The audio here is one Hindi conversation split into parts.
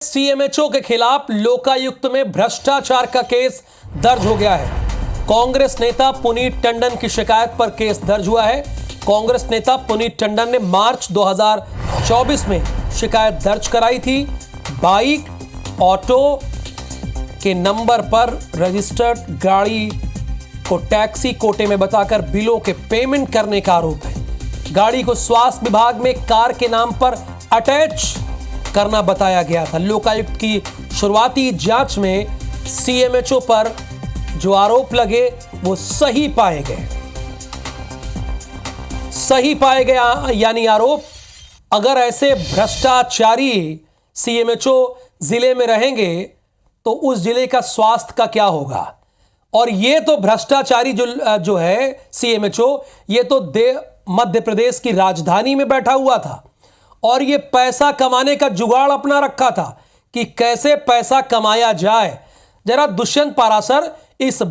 सीएमएचओ के खिलाफ लोकायुक्त में भ्रष्टाचार का केस दर्ज हो गया है। कांग्रेस नेता पुनीत टंडन की शिकायत पर केस दर्ज हुआ है। कांग्रेस नेता पुनीत टंडन ने मार्च 2024 में शिकायत दर्ज कराई थी। बाइक ऑटो के नंबर पर रजिस्टर्ड गाड़ी को टैक्सी कोटे में बताकर बिलों के पेमेंट करने का आरोप है। गाड़ी को स्वास्थ्य विभाग में कार के नाम पर अटैच करना बताया गया था। लोकायुक्त की शुरुआती जांच में सीएमएचओ पर जो आरोप लगे वो सही पाए गए। यानी आरोप, अगर ऐसे भ्रष्टाचारी सीएमएचओ जिले में रहेंगे तो उस जिले का स्वास्थ्य का क्या होगा। और ये तो भ्रष्टाचारी जो है सीएमएचओ, ये तो मध्य प्रदेश की राजधानी में बैठा हुआ था और ये पैसा कमाने का जुगाड़ अपना रखा था कि कैसे पैसा कमाया जाए। जरा दुष्यंत पाराशर, इस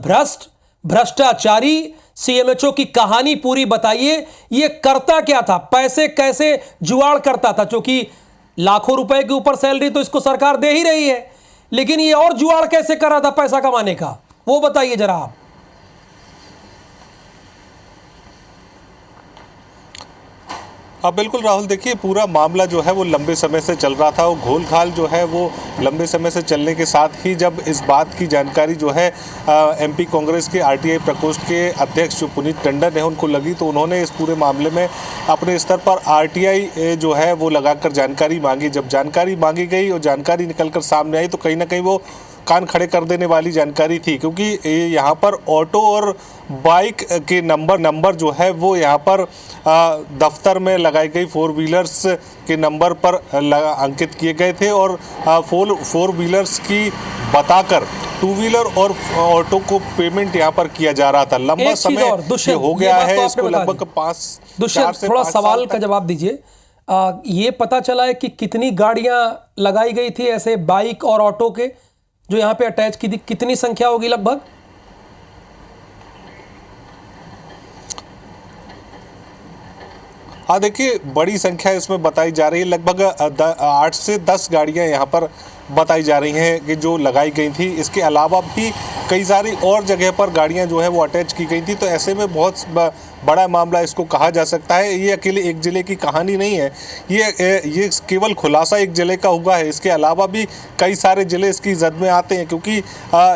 भ्रष्टाचारी सीएमएचओ की कहानी पूरी बताइए। ये करता क्या था, पैसे कैसे जुगाड़ करता था? क्योंकि लाखों रुपए के ऊपर सैलरी तो इसको सरकार दे ही रही है, लेकिन ये और जुगाड़ कैसे कर रहा था पैसा कमाने का, वो बताइए जरा आप। हाँ बिल्कुल राहुल, देखिए पूरा मामला जो है वो लंबे समय से चल रहा था। वो घोल-घाल जो है वो लंबे समय से चलने के साथ ही जब इस बात की जानकारी जो है एमपी कांग्रेस के आरटीआई प्रकोष्ठ के अध्यक्ष जो पुनीत टंडन है उनको लगी, तो उन्होंने इस पूरे मामले में अपने स्तर पर आरटीआई जो है वो लगाकर जानकारी मांगी। जब जानकारी मांगी गई और जानकारी निकल कर सामने आई तो कहीं ना कहीं वो कान खड़े कर देने वाली जानकारी थी, क्योंकि यहाँ पर ऑटो और बाइक के नंबर जो है वो यहाँ पर दफ्तर में लगाई गई फोर व्हीलर्स के नंबर पर अंकित किए गए थे और फोर व्हीलर्स की बताकर टू व्हीलर और ऑटो को पेमेंट यहाँ पर किया जा रहा था। लंबा समय हो गया है, इसको लगभग 4 से 5 सवाल का जवाब दीजिए। ये पता चला है कि कितनी गाड़ियां लगाई गई थी ऐसे बाइक और ऑटो के जो यहाँ पे अटैच की थी, कितनी संख्या होगी लगभग? हाँ देखिए, बड़ी संख्या इसमें बताई जा रही है। लगभग 8 से 10 गाड़ियां यहाँ पर बताई जा रही हैं कि जो लगाई गई थी। इसके अलावा भी कई सारी और जगह पर गाड़ियां जो है वो अटैच की गई थी। तो ऐसे में बहुत बड़ा मामला इसको कहा जा सकता है। ये अकेले एक ज़िले की कहानी नहीं है, ये केवल खुलासा एक ज़िले का हुआ है। इसके अलावा भी कई सारे ज़िले इसकी जद में आते हैं, क्योंकि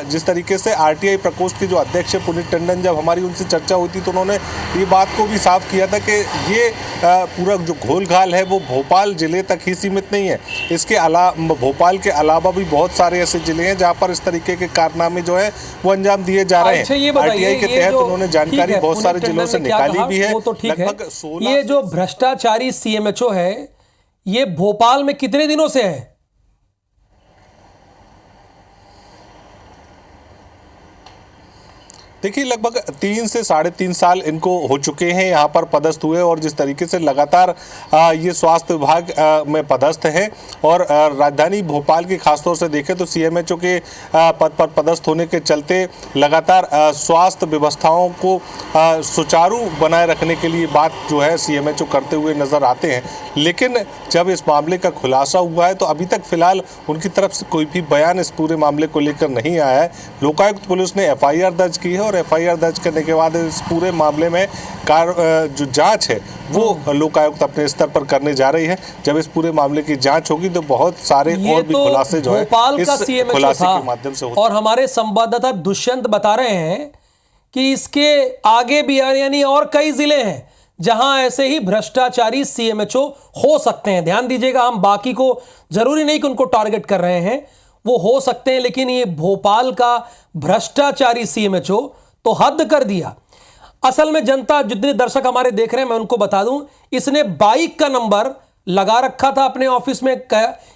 जिस तरीके से आरटीआई प्रकोष्ठ के जो अध्यक्ष है पुनीत टंडन, जब हमारी उनसे चर्चा हुई थी तो उन्होंने ये बात को भी साफ किया था कि ये पूरा जो घोल-घाल है वो भोपाल ज़िले तक ही सीमित नहीं है। इसके अलावा भोपाल के अलावा भी बहुत सारे ऐसे ज़िले हैं जहाँ पर इस तरीके के कारनामे जो है वो अंजाम दिए जा रहे हैं। आरटीआई के तहत उन्होंने जानकारी बहुत सारे जिलों से निकाली भी है। वो तो ठीक है। ये जो भ्रष्टाचारी सीएमएचओ है ये भोपाल में कितने दिनों से है? देखिए लगभग 3 से 3.5 साल इनको हो चुके हैं यहाँ पर पदस्थ हुए, और जिस तरीके से लगातार ये स्वास्थ्य विभाग में पदस्थ हैं और राजधानी भोपाल की खासतौर से देखें तो सीएमएचओ के पद पर पदस्थ होने के चलते लगातार स्वास्थ्य व्यवस्थाओं को सुचारू बनाए रखने के लिए बात जो है सीएमएचओ करते हुए नजर आते हैं। लेकिन जब इस मामले का खुलासा हुआ है तो अभी तक फिलहाल उनकी तरफ से कोई भी बयान इस पूरे मामले को लेकर नहीं आया है। लोकायुक्त पुलिस ने एफआईआर दर्ज की है और एफआईआर दर्ज करने के बाद इस पूरे मामले में जो जांच है वो लोकायुक्त अपने स्तर पर करने जा रही है। जब इस पूरे मामले की जांच होगी तो बहुत सारे और भी खुलासे जो है इस खुलासे के माध्यम से होते हैं। और हमारे संवाददाता दुष्यंत बता रहे हैं कि इसके आगे भी यानी और कई जिले हैं जहां ऐसे ही भ्रष्टाचारी सीएमएचओ हो सकते हैं। ध्यान दीजिएगा, हम बाकी को जरूरी नहीं कि उनको टारगेट कर रहे हैं, वो हो सकते हैं, लेकिन ये भोपाल का भ्रष्टाचारी सीएमएचओ तो हद कर दिया। असल में जनता, जितने दर्शक हमारे देख रहे हैं, मैं उनको बता दूं, इसने बाइक का नंबर लगा रखा था अपने ऑफिस में।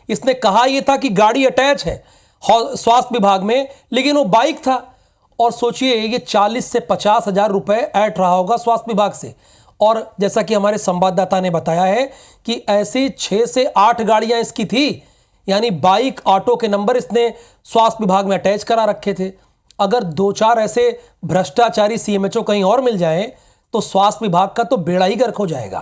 इसने कहा यह था कि गाड़ी अटैच है स्वास्थ्य विभाग में, लेकिन वो बाइक था। और सोचिए ये 40 से 50 हजार रुपए ऐट रहा होगा स्वास्थ्य विभाग से। और जैसा कि हमारे संवाददाता ने बताया है कि ऐसी 6 से 8 गाड़ियां इसकी थी, यानी बाइक ऑटो के नंबर इसने स्वास्थ्य विभाग में अटैच करा रखे थे। अगर 2-4 ऐसे भ्रष्टाचारी सीएमएचओ कहीं और मिल जाएं तो स्वास्थ्य विभाग का तो बेड़ा ही गर्क हो जाएगा।